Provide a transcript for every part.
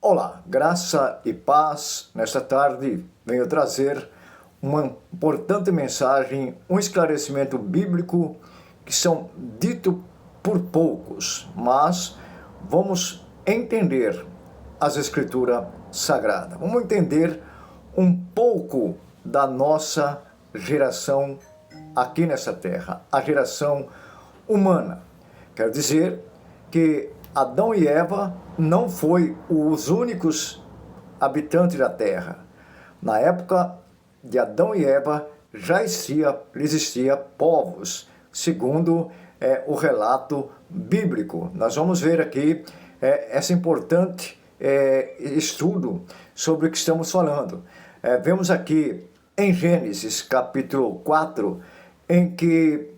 Olá, graça e paz. Nesta tarde venho trazer uma importante mensagem, um esclarecimento bíblico que são dito por poucos, mas vamos entender as Escrituras Sagradas. Vamos entender um pouco da nossa geração aqui nessa terra, a geração humana. Quer dizer que Adão e Eva não foram os únicos habitantes da terra. Na época de Adão e Eva já existia povos, segundo o relato bíblico. Nós vamos ver aqui esse importante estudo sobre o que estamos falando. Vemos aqui em Gênesis capítulo 4, em que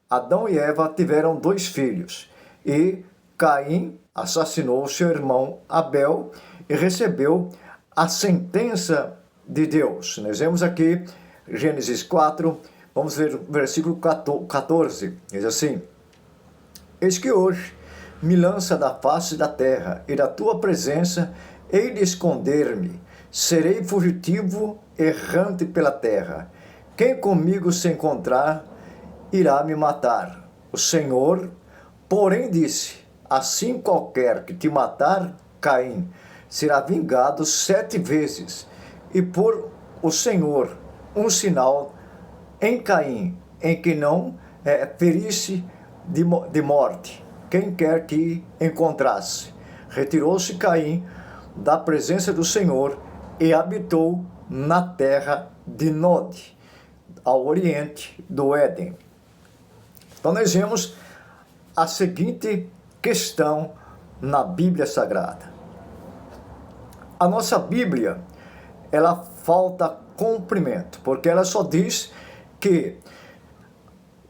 Adão e Eva tiveram 2 filhos e Caim assassinou seu irmão Abel e recebeu a sentença de Deus. Nós vemos aqui Gênesis 4, vamos ver o versículo 14, diz assim: Eis que hoje me lança da face da terra, e da tua presença hei de esconder-me. Serei fugitivo, errante pela terra. Quem comigo se encontrar, irá me matar. O Senhor, porém, disse: assim qualquer que te matar, Caim, será vingado 7 vezes. E por o Senhor um sinal em Caim, em que não ferisse de morte quem quer que encontrasse. Retirou-se Caim da presença do Senhor e habitou na terra de Nod, ao oriente do Éden. Então nós vemos a seguinte questão na Bíblia Sagrada. A nossa Bíblia, ela falta cumprimento, porque ela só diz que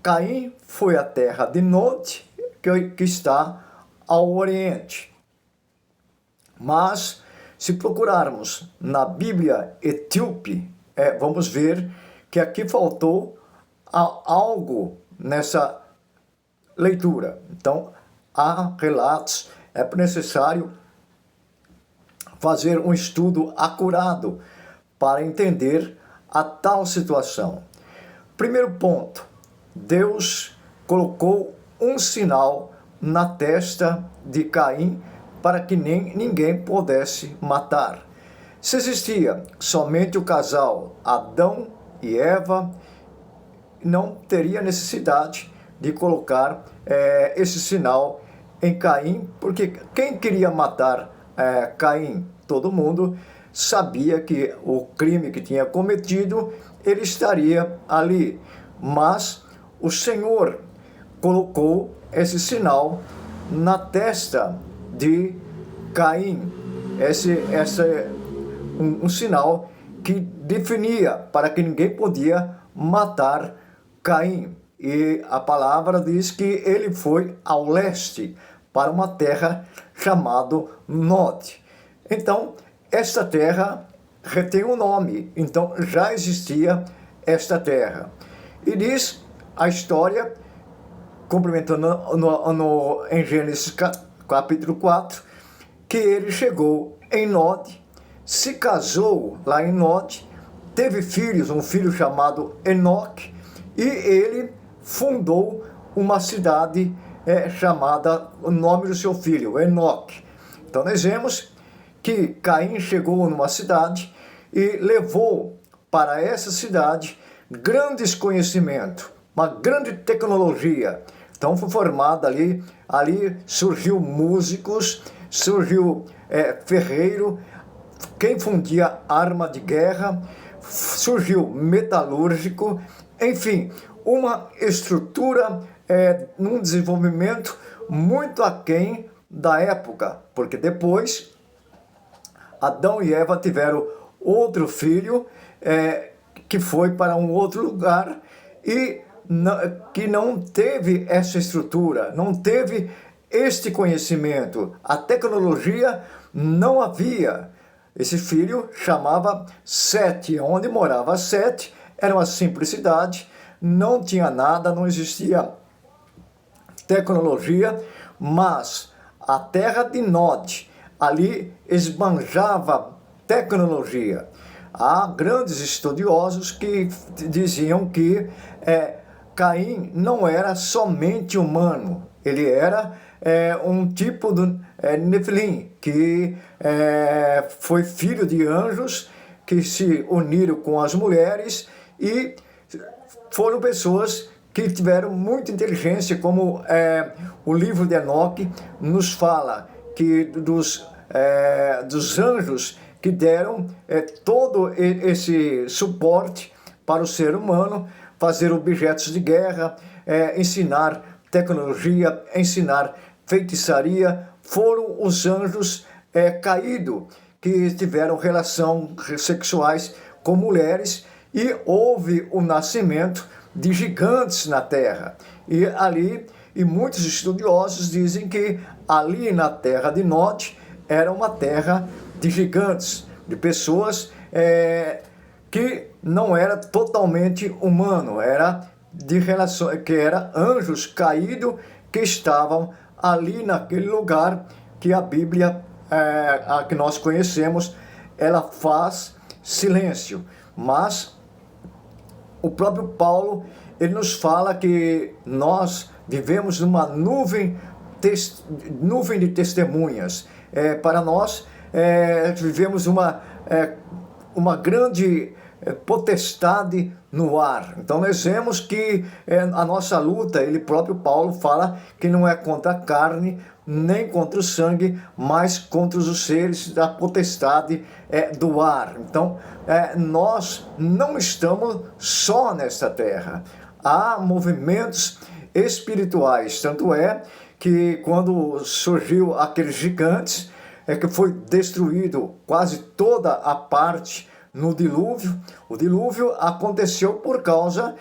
Caim foi à terra de Nod, que está ao oriente. Mas, se procurarmos na Bíblia etíope, vamos ver que aqui faltou algo nessa leitura. Então, há relatos, é necessário fazer um estudo acurado para entender a tal situação. Primeiro ponto, Deus colocou um sinal na testa de Caim para que ninguém pudesse matar. Se existia somente o casal Adão e Eva, não teria necessidade de colocar esse sinal em Caim, porque quem queria matar Caim? Todo mundo sabia que o crime que tinha cometido, ele estaria ali. Mas o Senhor colocou esse sinal na testa de Caim. Esse um sinal que definia para que ninguém podia matar Caim. E a palavra diz que ele foi ao leste, para uma terra chamada Nod. Então, esta terra retém um nome. Então, já existia esta terra. E diz a história, complementando em Gênesis capítulo 4, que ele chegou em Nod, se casou lá em Nod, teve filhos, um filho chamado Enoque, e ele fundou uma cidade chamada, o nome do seu filho, Enoque. Então nós vemos que Caim chegou numa cidade e levou para essa cidade grandes conhecimentos, uma grande tecnologia. Então foi formada ali surgiu músicos, surgiu ferreiro, quem fundia arma de guerra, surgiu metalúrgico, enfim, uma estrutura, num desenvolvimento muito aquém da época, porque depois Adão e Eva tiveram outro filho que foi para um outro lugar e que não teve essa estrutura, não teve este conhecimento, a tecnologia não havia. Esse filho chamava Sete, onde morava Sete, era uma simples cidade, não tinha nada, não existia tecnologia, mas a terra de Nod, ali esbanjava tecnologia. Há grandes estudiosos que diziam que Caim não era somente humano, ele era um tipo do Nefilim, que foi filho de anjos que se uniram com as mulheres e foram pessoas que tiveram muita inteligência, como o livro de Enoque nos fala, que dos anjos que deram todo esse suporte para o ser humano, fazer objetos de guerra, ensinar tecnologia, ensinar feitiçaria, foram os anjos caídos, que tiveram relações sexuais com mulheres, e houve o nascimento de gigantes na Terra. E muitos estudiosos dizem que ali na Terra de Nod era uma terra de gigantes, de pessoas que não era totalmente humano, era de relação, que era anjos caídos que estavam ali naquele lugar que a Bíblia, a que nós conhecemos, ela faz silêncio. Mas o próprio Paulo, ele nos fala que nós vivemos numa nuvem de testemunhas. Para nós, vivemos uma grande potestade no ar. Então nós vemos que a nossa luta, ele próprio Paulo fala que não é contra a carne, nem contra o sangue, mas contra os seres da potestade do ar. Então nós não estamos só nesta terra. Há movimentos espirituais, tanto é que quando surgiu aqueles gigantes, que foi destruído quase toda a parte no dilúvio. O dilúvio aconteceu por causa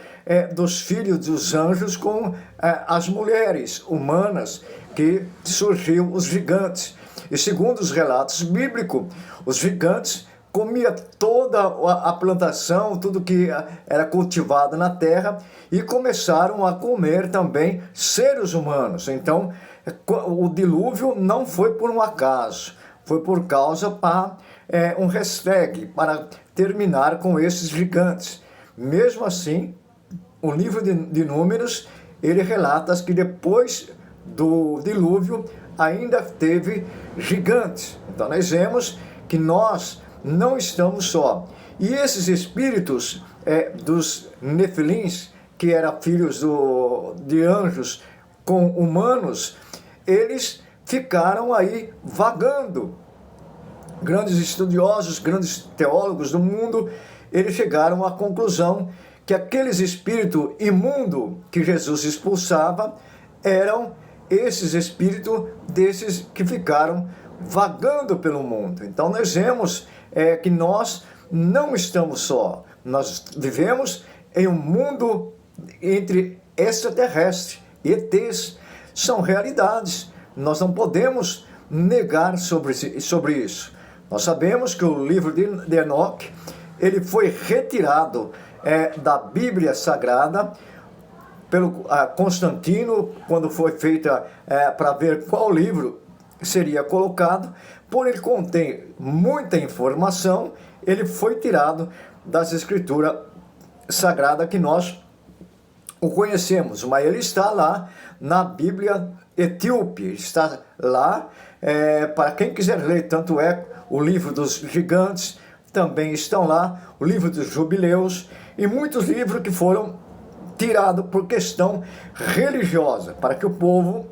dos filhos dos anjos com as mulheres humanas, que surgiu os gigantes. E segundo os relatos bíblicos, os gigantes comiam toda a plantação, tudo que era cultivado na terra, e começaram a comer também seres humanos. Então, o dilúvio não foi por um acaso, foi por causa para um hashtag, para terminar com esses gigantes. Mesmo assim, o livro de Números, ele relata que depois do dilúvio ainda teve gigantes. Então nós vemos que nós não estamos só. E esses espíritos dos Nefilins, que eram filhos de anjos com humanos, eles ficaram aí vagando. Grandes estudiosos, grandes teólogos do mundo, eles chegaram à conclusão que aqueles espíritos imundos que Jesus expulsava eram esses espíritos desses que ficaram vagando pelo mundo. Então nós vemos que nós não estamos só. Nós vivemos em um mundo entre extraterrestre e ETs. São realidades. Nós não podemos negar sobre isso. Nós sabemos que o livro de Enoque, ele foi retirado da Bíblia Sagrada pelo Constantino, quando foi feita para ver qual livro seria colocado. Por ele conter muita informação, ele foi tirado das escrituras sagradas que nós o conhecemos, mas ele está lá na Bíblia etíope, está lá para quem quiser ler. Tanto é o livro dos gigantes, também estão lá, o livro dos jubileus e muitos livros que foram tirados por questão religiosa, para que o povo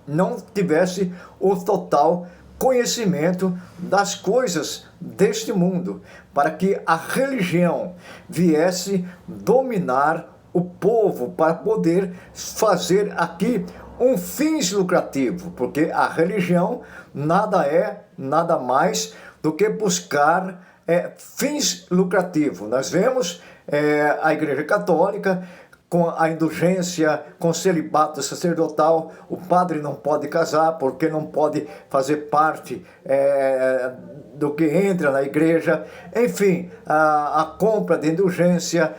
não tivesse o total conhecimento das coisas deste mundo, para que a religião viesse dominar o povo, para poder fazer aqui um fins lucrativo, porque a religião nada mais do que buscar fins lucrativos. Nós vemos a Igreja Católica com a indulgência, com celibato sacerdotal. O padre não pode casar porque não pode fazer parte do que entra na igreja. Enfim, a compra de indulgência,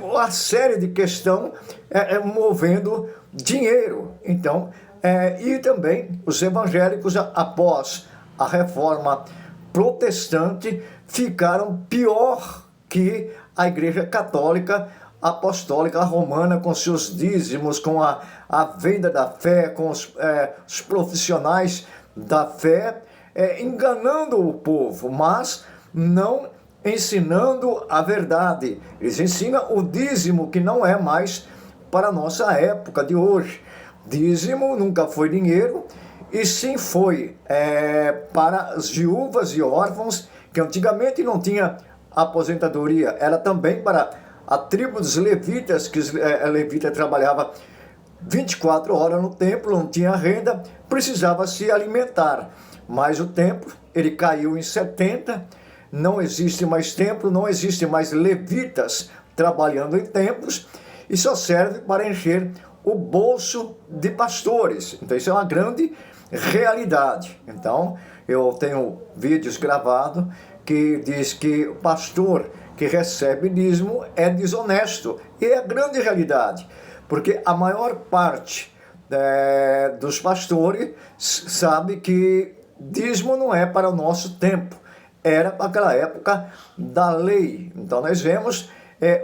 uma série de questões movendo dinheiro. Então, e também os evangélicos, após a reforma protestante ficaram pior que a Igreja Católica Apostólica Romana, com seus dízimos, com a venda da fé, com os profissionais da fé, enganando o povo, mas não ensinando a verdade. Eles ensinam o dízimo, que não é mais para a nossa época de hoje. Dízimo nunca foi dinheiro, e sim foi para as viúvas e órfãos, que antigamente não tinha aposentadoria, era também para a tribo dos levitas, que a levita trabalhava 24 horas no templo, não tinha renda, precisava se alimentar. Mas o templo, ele caiu em 70, não existe mais templo, não existe mais levitas trabalhando em templos, e só serve para encher o bolso de pastores. Então isso é uma grande realidade. Então eu tenho vídeos gravados que diz que o pastor que recebe dízimo é desonesto. E é a grande realidade, porque a maior parte dos pastores sabe que dízimo não é para o nosso tempo, era para aquela época da lei. Então nós vemos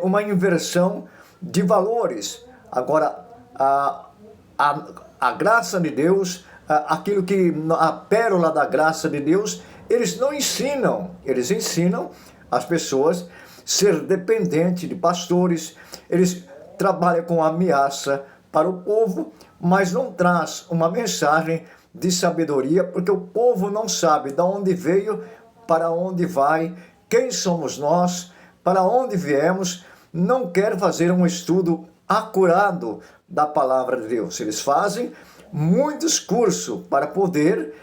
uma inversão de valores. Agora, a graça de Deus, aquilo que a pérola da graça de Deus, eles não ensinam, eles ensinam as pessoas ser dependente de pastores, eles trabalham com ameaça para o povo, mas não traz uma mensagem de sabedoria, porque o povo não sabe de onde veio, para onde vai, quem somos nós, para onde viemos, não quer fazer um estudo acurado da palavra de Deus. Eles fazem muitos cursos para poder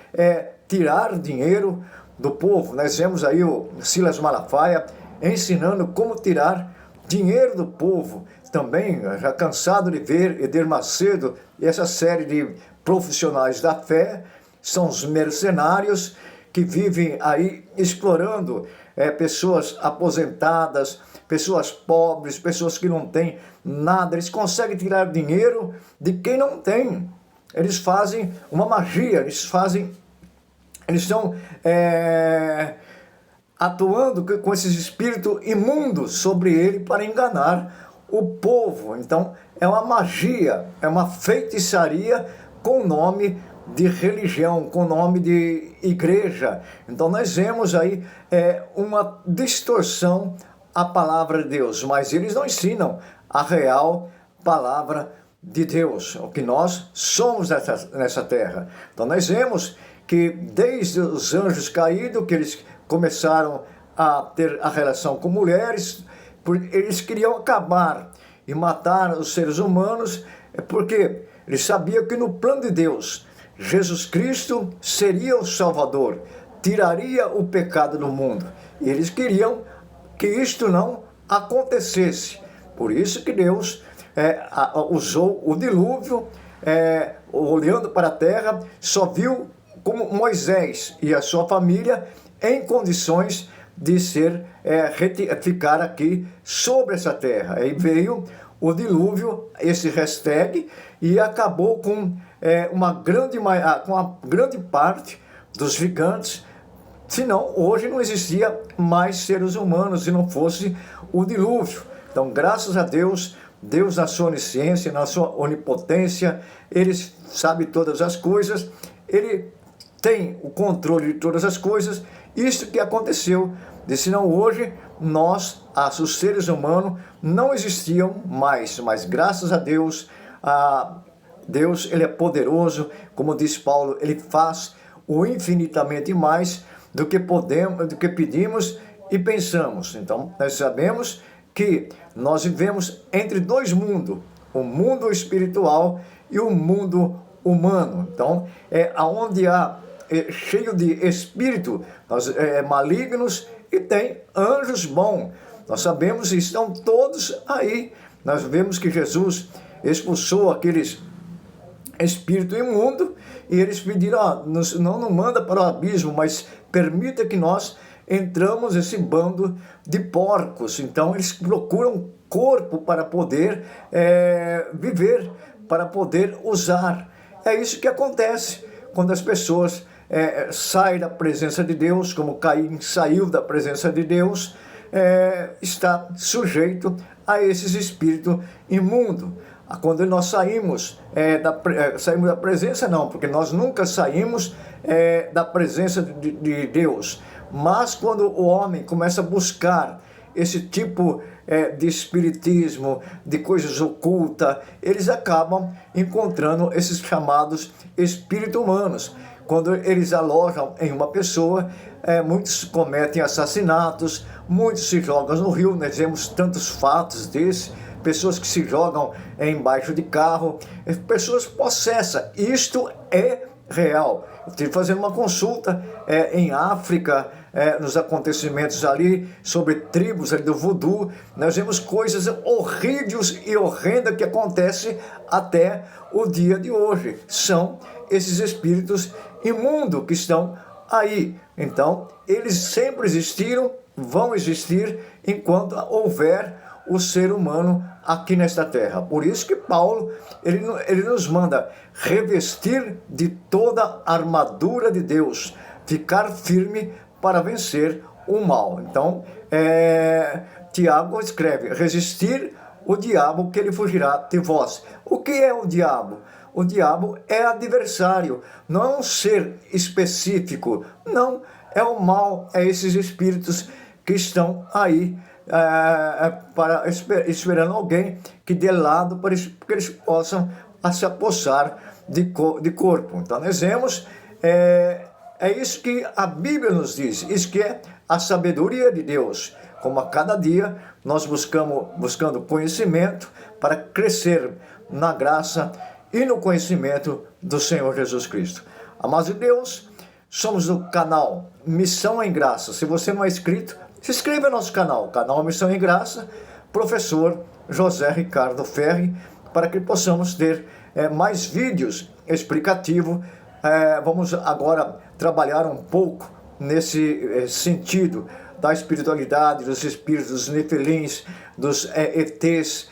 tirar dinheiro do povo. Nós vemos aí o Silas Malafaia ensinando como tirar dinheiro do povo. Também, já cansado de ver Edir Macedo e essa série de profissionais da fé, são os mercenários que vivem aí explorando pessoas aposentadas, pessoas pobres, pessoas que não têm nada. Eles conseguem tirar dinheiro de quem não tem. Eles fazem uma magia, eles estão atuando com esses espíritos imundos sobre ele para enganar o povo. Então é uma magia, é uma feitiçaria com nome de religião, com nome de igreja. Então nós vemos aí uma distorção à palavra de Deus, mas eles não ensinam a real palavra de Deus, o que nós somos nessa terra. Então nós vemos que desde os anjos caídos, que eles começaram a ter a relação com mulheres, eles queriam acabar e matar os seres humanos, porque eles sabiam que no plano de Deus, Jesus Cristo seria o Salvador, tiraria o pecado do mundo. E eles queriam que isto não acontecesse. Por isso que Deus usou o dilúvio, olhando para a terra, só viu como Moisés e a sua família em condições de ficar aqui sobre essa terra. Aí veio o dilúvio, esse hashtag, e acabou com uma grande parte dos gigantes. Senão, hoje não existia mais seres humanos se não fosse o dilúvio. Então, graças a Deus, Deus na sua onisciência, na sua onipotência, Ele sabe todas as coisas, Ele tem o controle de todas as coisas. Isso que aconteceu, senão hoje nós, os seres humanos, não existiam mais. Mas graças a Deus, Deus ele é poderoso, como diz Paulo, Ele faz o infinitamente mais do que podemos, do que pedimos e pensamos. Então nós sabemos que nós vivemos entre dois mundos, o mundo espiritual e o mundo humano. Então aonde há cheio de espírito malignos e tem anjos bons. Nós sabemos que estão todos aí. Nós vemos que Jesus expulsou aqueles espírito imundo e eles pediram, não manda para o abismo, mas permita que nós entramos nesse bando de porcos. Então eles procuram corpo para poder viver, para poder usar. É isso que acontece quando as pessoas sai da presença de Deus, como Caim saiu da presença de Deus, está sujeito a esses espíritos imundos. Quando nós saímos da presença, não, porque nós nunca saímos da presença de Deus. Mas quando o homem começa a buscar esse tipo de espiritismo, de coisas ocultas, eles acabam encontrando esses chamados espíritos humanos. Quando eles alojam em uma pessoa, muitos cometem assassinatos, muitos se jogam no rio. Nós vemos tantos fatos desses, pessoas que se jogam embaixo de carro, pessoas possessas. Isto é real. Eu estive fazendo uma consulta em África, nos acontecimentos ali, sobre tribos ali do voodoo. Nós vemos coisas horríveis e horrendas que acontecem até o dia de hoje. São esses espíritos imundos que estão aí. Então, eles sempre existiram, vão existir enquanto houver o ser humano aqui nesta terra. Por isso que Paulo, ele nos manda revestir de toda a armadura de Deus, ficar firme para vencer o mal. Então, Tiago escreve: resistir o diabo, que ele fugirá de vós. O que é o diabo? O diabo é adversário, não é um ser específico, não, é o mal, é esses espíritos que estão aí esperando alguém que dê lado para que eles possam se apossar de corpo. Então nós vemos, é isso que a Bíblia nos diz, isso que é a sabedoria de Deus. Como a cada dia nós buscando conhecimento para crescer na graça e no conhecimento do Senhor Jesus Cristo. Amados de Deus, somos do canal Missão em Graça. Se você não é inscrito, se inscreva no nosso canal Missão em Graça, professor José Ricardo Ferri, para que possamos ter mais vídeos explicativos. Vamos agora trabalhar um pouco nesse sentido da espiritualidade, dos espíritos, dos nefelins, dos ETs,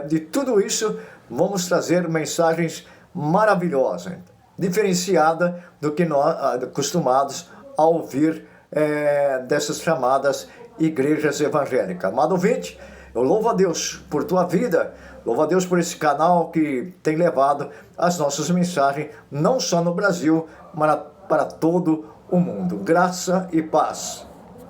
de tudo isso. Vamos trazer mensagens maravilhosas, diferenciadas do que nós acostumados a ouvir dessas chamadas igrejas evangélicas. Amado ouvinte, eu louvo a Deus por tua vida, louvo a Deus por esse canal que tem levado as nossas mensagens, não só no Brasil, mas para todo o mundo. Graça e paz.